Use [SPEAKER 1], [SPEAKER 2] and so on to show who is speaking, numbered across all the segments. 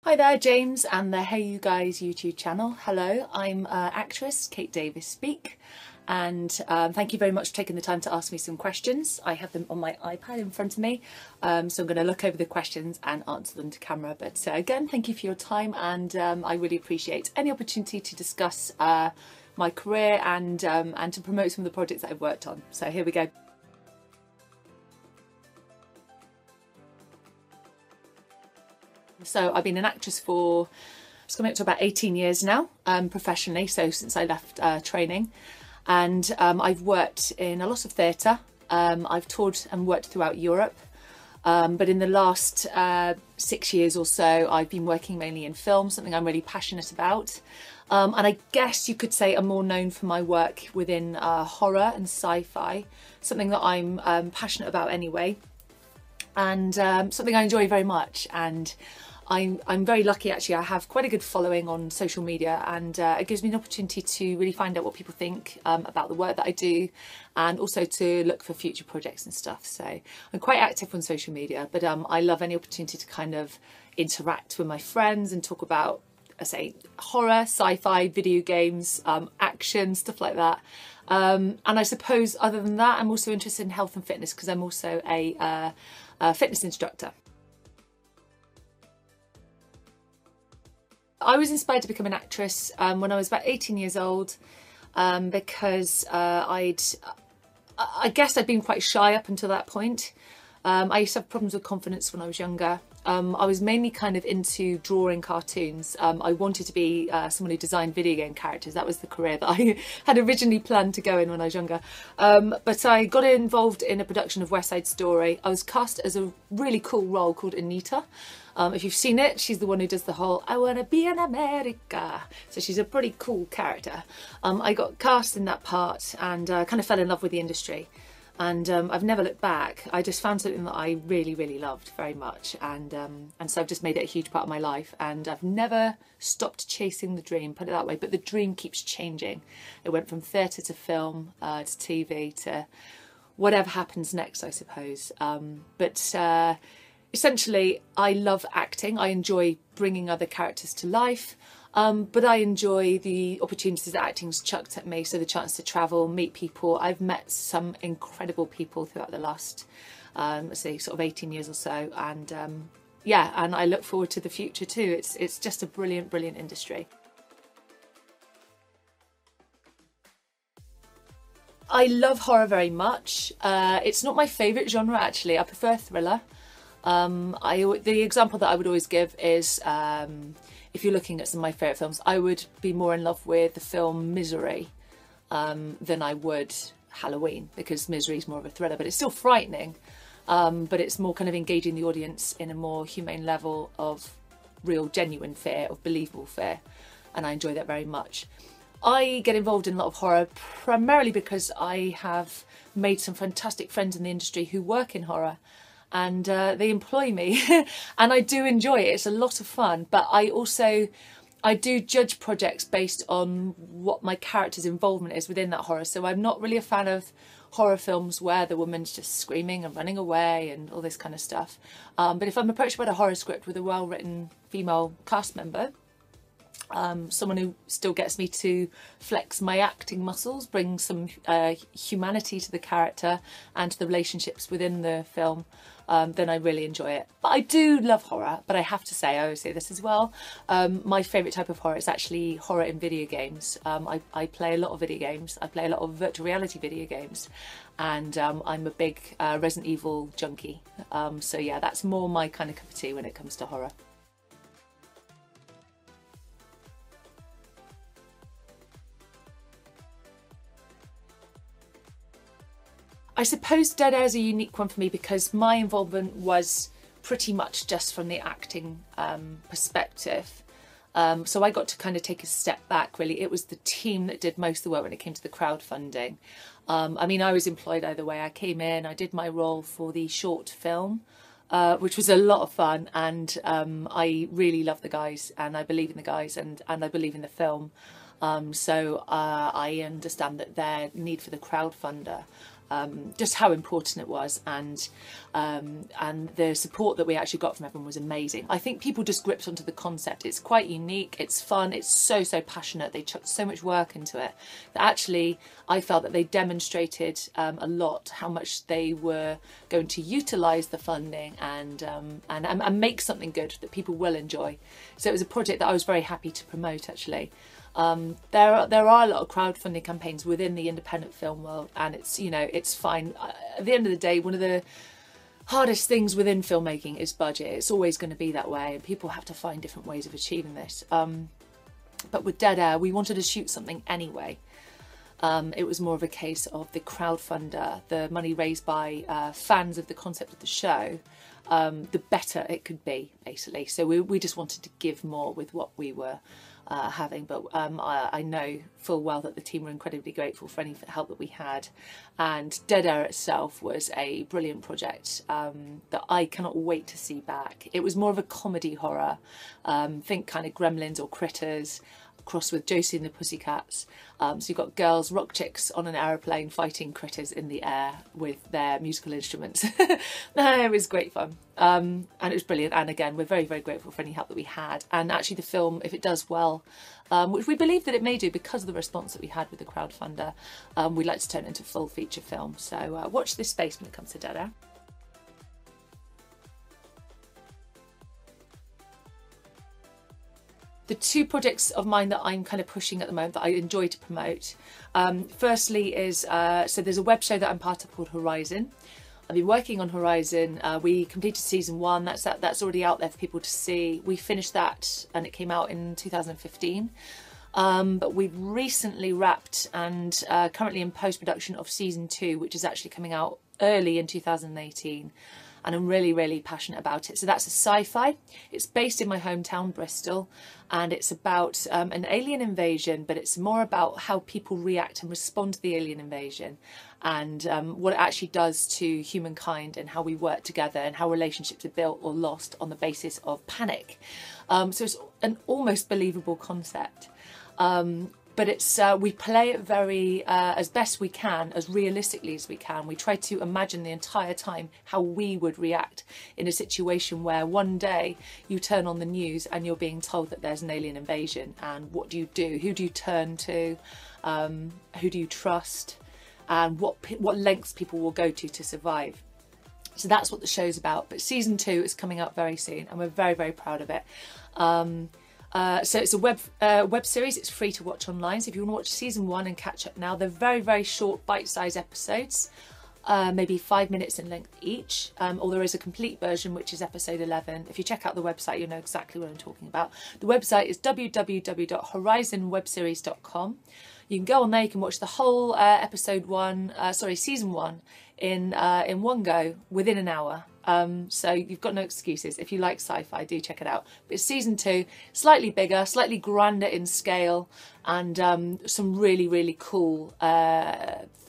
[SPEAKER 1] Hi there, James and the Hey You Guys YouTube channel. Hello, I'm actress Kate Davies-Speak, and thank you very much for taking the time to ask me some questions. I have them on my iPad in front of me, so I'm going to look over the questions and answer them to camera. But again, thank you for your time, and I really appreciate any opportunity to discuss my career and to promote some of the projects that I've worked on. So here we go. So I've been an actress for, it's coming up to about 18 years now, professionally, so since I left training. And I've worked in a lot of theatre. I've toured and worked throughout Europe. But in the last 6 years or so, I've been working mainly in film, something I'm really passionate about. And I guess you could say I'm more known for my work within horror and sci-fi, something that I'm passionate about anyway, and something I enjoy very much. And I'm very lucky, actually. I have quite a good following on social media, and it gives me an opportunity to really find out what people think about the work that I do, and also to look for future projects and stuff. So I'm quite active on social media, but I love any opportunity to kind of interact with my friends and talk about, I say, horror, sci-fi, video games, action, stuff like that. And I suppose other than that, I'm also interested in health and fitness because I'm also a fitness instructor. I was inspired to become an actress when I was about 18 years old because I guess I'd been quite shy up until that point. I used to have problems with confidence when I was younger. I was mainly kind of into drawing cartoons. I wanted to be someone who designed video game characters. That was the career that I had originally planned to go in when I was younger. But I got involved in a production of West Side Story. I was cast as a really cool role called Anita. If you've seen it, she's the one who does the whole "I wanna be in America." So she's a pretty cool character. I got cast in that part and kind of fell in love with the industry. And I've never looked back. I just found something that I really, really loved very much, and so I've just made it a huge part of my life. And I've never stopped chasing the dream, put it that way. But the dream keeps changing. It went from theatre to film to TV to whatever happens next, I suppose. But essentially, I love acting. I enjoy bringing other characters to life. But I enjoy the opportunities that acting's chucked at me, so the chance to travel, meet people. I've met some incredible people throughout the last, let's say, sort of 18 years or so, and yeah, and I look forward to the future too. It's just a brilliant, brilliant industry. I love horror very much. It's not my favourite genre, actually. I prefer thriller. The example that I would always give is, if you're looking at some of my favourite films, I would be more in love with the film Misery than I would Halloween, because Misery is more of a thriller, but it's still frightening, but it's more kind of engaging the audience in a more humane level of real, genuine fear, of believable fear, and I enjoy that very much. I get involved in a lot of horror primarily because I have made some fantastic friends in the industry who work in horror, and they employ me and I do enjoy it. It's a lot of fun, but I do judge projects based on what my character's involvement is within that horror. So I'm not really a fan of horror films where the woman's just screaming and running away and all this kind of stuff. But if I'm approached by a horror script with a well-written female cast member, someone who still gets me to flex my acting muscles, bring some humanity to the character and to the relationships within the film, then I really enjoy it. But I do love horror, but I have to say, I always say this as well, my favourite type of horror is actually horror in video games. I play a lot of video games. I play a lot of virtual reality video games, and I'm a big Resident Evil junkie. So yeah, that's more my kind of cup of tea when it comes to horror. I suppose Dead Air is a unique one for me because my involvement was pretty much just from the acting perspective. So I got to kind of take a step back, really. It was the team that did most of the work when it came to the crowdfunding. I mean, I was employed either way. I came in, I did my role for the short film, which was a lot of fun, and I really love the guys, and I believe in the guys, and I believe in the film. So I understand that their need for the crowdfunder just how important it was, and the support that we actually got from everyone was amazing. I think people just gripped onto the concept. It's quite unique, it's fun, it's so passionate. They chucked so much work into it that actually I felt that they demonstrated a lot how much they were going to utilise the funding and make something good that people will enjoy. So it was a project that I was very happy to promote, actually. There are a lot of crowdfunding campaigns within the independent film world, and it's, you know, it's fine. At the end of the day, one of the hardest things within filmmaking is budget. It's always going to be that way, and people have to find different ways of achieving this. But with Dead Air, we wanted to shoot something anyway. It was more of a case of the crowdfunder, the money raised by fans of the concept of the show, the better it could be, basically. So we just wanted to give more with what we were having, but I know full well that the team were incredibly grateful for any help that we had, and Dead Air itself was a brilliant project that I cannot wait to see back. It was more of a comedy horror, think kind of Gremlins or Critters, crossed with Josie and the Pussycats. So you've got girls, rock chicks on an aeroplane fighting critters in the air with their musical instruments. It was great fun, and it was brilliant. And again, we're very grateful for any help that we had. And actually the film, if it does well, which we believe that it may do because of the response that we had with the crowdfunder, we'd like to turn it into a full feature film. So watch this space when it comes to Dead Air. The two projects of mine that I'm kind of pushing at the moment that I enjoy to promote, firstly is, so there's a web show that I'm part of called Horizon. I've been working on Horizon. We completed season 1. That's already out there for people to see. We finished that and it came out in 2015. But we've recently wrapped and currently in post-production of season 2, which is actually coming out early in 2018. And I'm really passionate about it. So that's a sci-fi. It's based in my hometown, Bristol, and it's about an alien invasion, but it's more about how people react and respond to the alien invasion, and what it actually does to humankind and how we work together and how relationships are built or lost on the basis of panic. So it's an almost believable concept. But it's we play it very as best we can, as realistically as we can. We try to imagine the entire time how we would react in a situation where one day you turn on the news and you're being told that there's an alien invasion, and what do you do? Who do you turn to? Who do you trust? And what lengths people will go to survive. So that's what the show's about. But season 2 is coming up very soon, and we're very proud of it. So it's a web series. It's free to watch online. So if you want to watch season 1 and catch up now, they're very short, bite-sized episodes, maybe 5 minutes in length each. Or there is a complete version, which is episode 11. If you check out the website, you'll know exactly what I'm talking about. The website is www.horizonwebseries.com. You can go on there. You can watch the whole season 1 in one go within an hour. So you've got no excuses. If you like sci-fi, do check it out. But it's season 2, slightly bigger, slightly grander in scale, and some really cool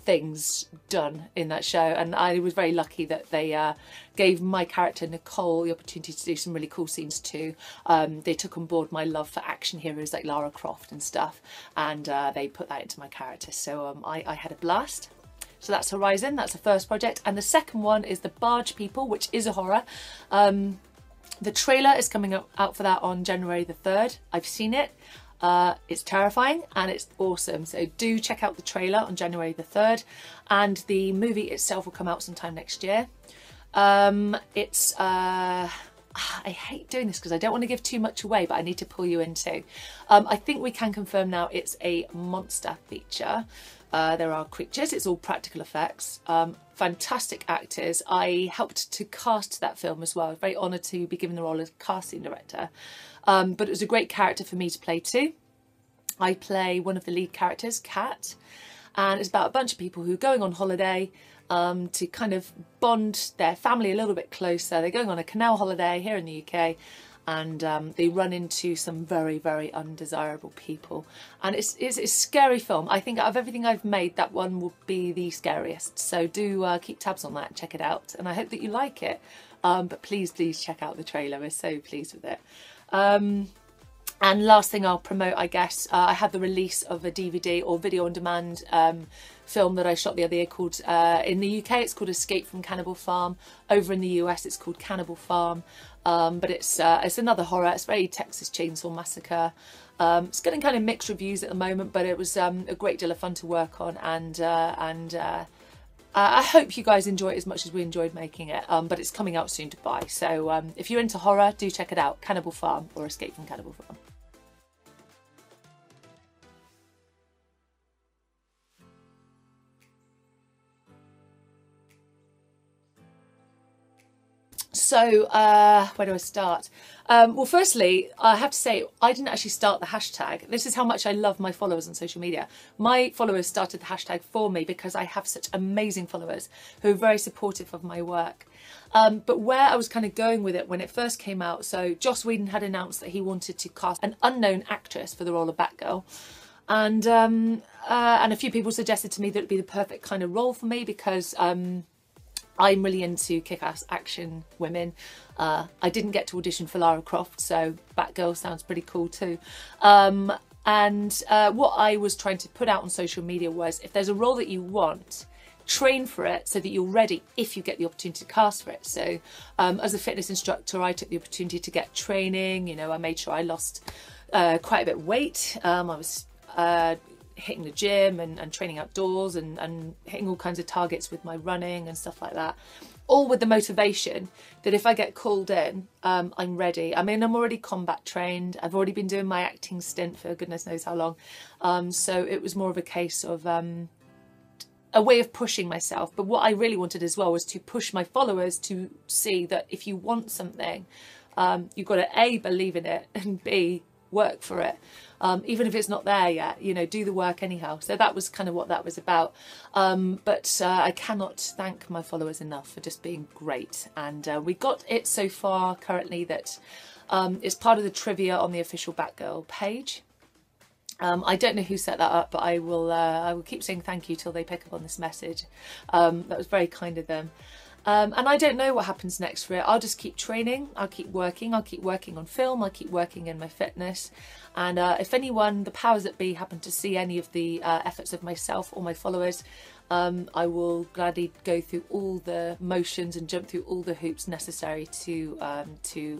[SPEAKER 1] things done in that show. And I was very lucky that they gave my character Nicole the opportunity to do some really cool scenes too. They took on board my love for action heroes like Lara Croft and stuff, and they put that into my character. So I had a blast. So that's Horizon, that's the first project. And the second one is the Barge People, which is a horror. The trailer is coming out for that on January the 3rd. I've seen it. It's terrifying and it's awesome. So do check out the trailer on January the 3rd. And the movie itself will come out sometime next year. I hate doing this because I don't want to give too much away, but I need to pull you in too. I think we can confirm now it's a monster feature. There are creatures, it's all practical effects, fantastic actors. I helped to cast that film as well. I was very honoured to be given the role as casting director, but it was a great character for me to play too. I play one of the lead characters, Kat, and it's about a bunch of people who are going on holiday to kind of bond their family a little bit closer. They're going on a canal holiday here in the UK, and they run into some very undesirable people, and it's a scary film. I think out of everything I've made, that one will be the scariest, so do keep tabs on that, check it out, and I hope that you like it. But please check out the trailer, we're so pleased with it. And last thing I'll promote, I guess, I had the release of a DVD or video on demand film that I shot the other year called, in the UK it's called Escape from Cannibal Farm. Over in the US it's called Cannibal Farm. But it's another horror. It's very Texas Chainsaw Massacre. It's getting kind of mixed reviews at the moment, but it was a great deal of fun to work on, and I hope you guys enjoy it as much as we enjoyed making it. But it's coming out soon to buy, so if you're into horror, do check it out. Cannibal Farm or Escape from Cannibal Farm. So, where do I start? Well, firstly, I have to say, I didn't actually start the hashtag. This is how much I love my followers on social media. My followers started the hashtag for me because I have such amazing followers who are very supportive of my work. But where I was kind of going with it when it first came out, so Joss Whedon had announced that he wanted to cast an unknown actress for the role of Batgirl. And a few people suggested to me that it'd be the perfect kind of role for me because I'm really into kick-ass action women. I didn't get to audition for Lara Croft, so Batgirl sounds pretty cool too. What I was trying to put out on social media was, if there's a role that you want, train for it so that you're ready if you get the opportunity to cast for it. So as a fitness instructor, I took the opportunity to get training. You know, I made sure I lost quite a bit of weight. I was hitting the gym and training outdoors and hitting all kinds of targets with my running and stuff like that, all with the motivation that if I get called in, I'm ready. I mean, I'm already combat trained. I've already been doing my acting stint for goodness knows how long. So it was more of a case of a way of pushing myself. But what I really wanted as well was to push my followers to see that if you want something, you've got to A, believe in it, and B, work for it. Even if it's not there yet, you know, do the work anyhow. So that was kind of what that was about. But I cannot thank my followers enough for just being great. And we got it so far currently that it's part of the trivia on the official Batgirl page. I don't know who set that up, but I will keep saying thank you till they pick up on this message. That was very kind of them. And I don't know what happens next for it. I'll just keep training, I'll keep working on film, I'll keep working in my fitness. And if anyone, the powers that be, happen to see any of the efforts of myself or my followers, I will gladly go through all the motions and jump through all the hoops necessary to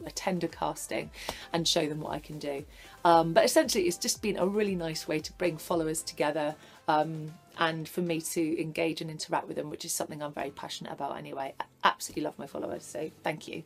[SPEAKER 1] attend a casting and show them what I can do. But essentially it's just been a really nice way to bring followers together, and for me to engage and interact with them, which is something I'm very passionate about anyway. I absolutely love my followers, so thank you.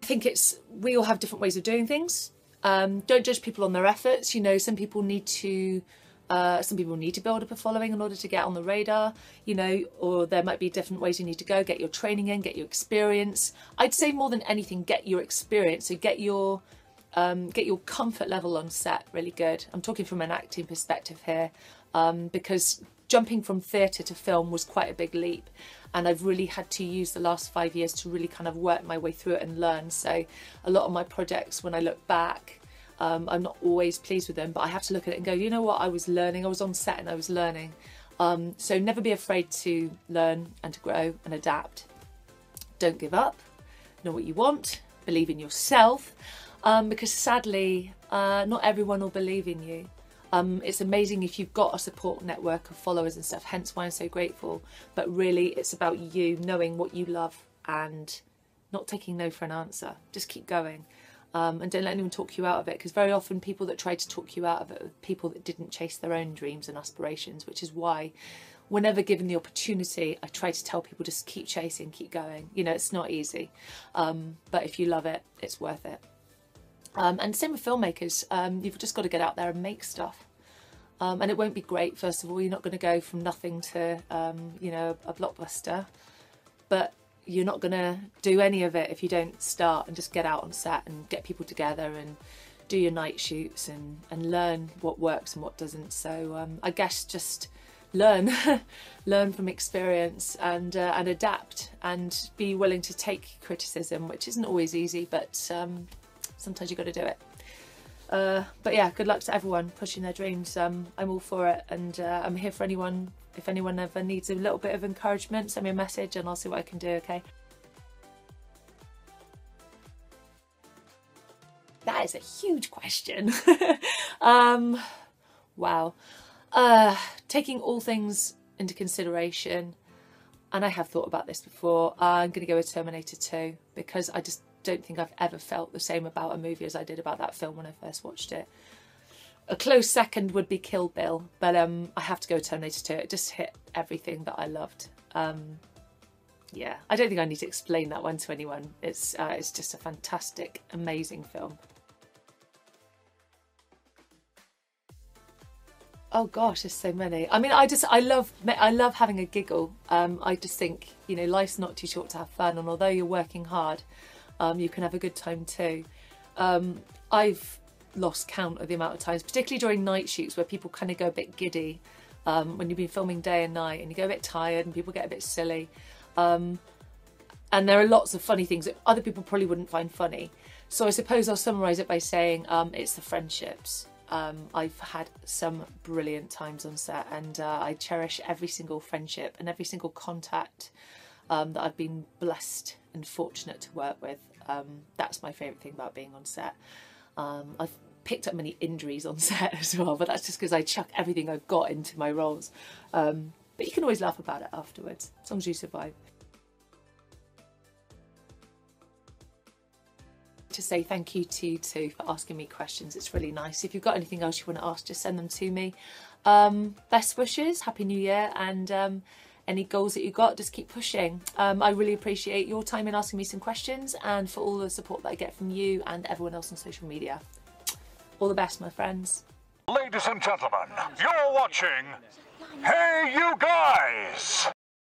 [SPEAKER 1] I think we all have different ways of doing things. Don't judge people on their efforts. You know, some people need to build up a following in order to get on the radar, you know, or there might be different ways you need to go. Get your training in, get your experience. I'd say more than anything, get your experience. So get your comfort level on set really good. I'm talking from an acting perspective here, because jumping from theatre to film was quite a big leap, and I've really had to use the last 5 years to really kind of work my way through it and learn. So a lot of my projects, when I look back, I'm not always pleased with them, but I have to look at it and go, you know what, I was learning, I was on set and I was learning. So never be afraid to learn and to grow and adapt. Don't give up, know what you want, believe in yourself, because sadly, not everyone will believe in you. It's amazing if you've got a support network of followers and stuff, hence why I'm so grateful. But really, it's about you knowing what you love and not taking no for an answer. Just keep going, and don't let anyone talk you out of it, because very often people that try to talk you out of it are people that didn't chase their own dreams and aspirations, which is why whenever given the opportunity, I try to tell people just keep chasing, keep going. You know, it's not easy, but if you love it, it's worth it. And same with filmmakers, you've just got to get out there and make stuff. And it won't be great, first of all. You're not going to go from nothing to, you know, a blockbuster. But you're not going to do any of it if you don't start and just get out on set and get people together and do your night shoots and learn what works and what doesn't. So I guess just learn, learn from experience and adapt and be willing to take criticism, which isn't always easy, but sometimes you've got to do it. But yeah, good luck to everyone pushing their dreams. I'm all for it, and I'm here for anyone. If anyone ever needs a little bit of encouragement, send me a message and I'll see what I can do, okay? That is a huge question. Wow. Taking all things into consideration, and I have thought about this before, I'm going to go with Terminator 2, because I just don't think I've ever felt the same about a movie as I did about that film when I first watched it. A close second would be Kill Bill, but I have to go with Terminator 2. It just hit everything that I loved. Yeah, I don't think I need to explain that one to anyone. It's just a fantastic, amazing film. Oh gosh, there's so many. I mean, I love having a giggle. I just think, you know, life's not too short to have fun, and although you're working hard, you can have a good time too. I've lost count of the amount of times, particularly during night shoots, where people kind of go a bit giddy when you've been filming day and night, and you go a bit tired and people get a bit silly. And there are lots of funny things that other people probably wouldn't find funny. So I suppose I'll summarise it by saying it's the friendships. I've had some brilliant times on set, and I cherish every single friendship and every single contact that I've been blessed and fortunate to work with. That's my favourite thing about being on set. I've picked up many injuries on set as well, but that's just because I chuck everything I've got into my roles. But you can always laugh about it afterwards, as long as you survive. To say thank you to you two for asking me questions. It's really nice. If you've got anything else you want to ask, just send them to me. Best wishes, Happy New Year, and any goals that you've got, just keep pushing. I really appreciate your time in asking me some questions, and for all the support that I get from you and everyone else on social media. All the best, my friends.
[SPEAKER 2] Ladies and gentlemen, you're watching Hey You Guys!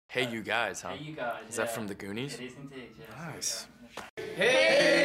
[SPEAKER 3] Hey You Guys, huh?
[SPEAKER 4] Hey, you guys.
[SPEAKER 3] Is that from the Goonies?
[SPEAKER 4] It is indeed, yeah.
[SPEAKER 3] Nice.
[SPEAKER 4] Hey!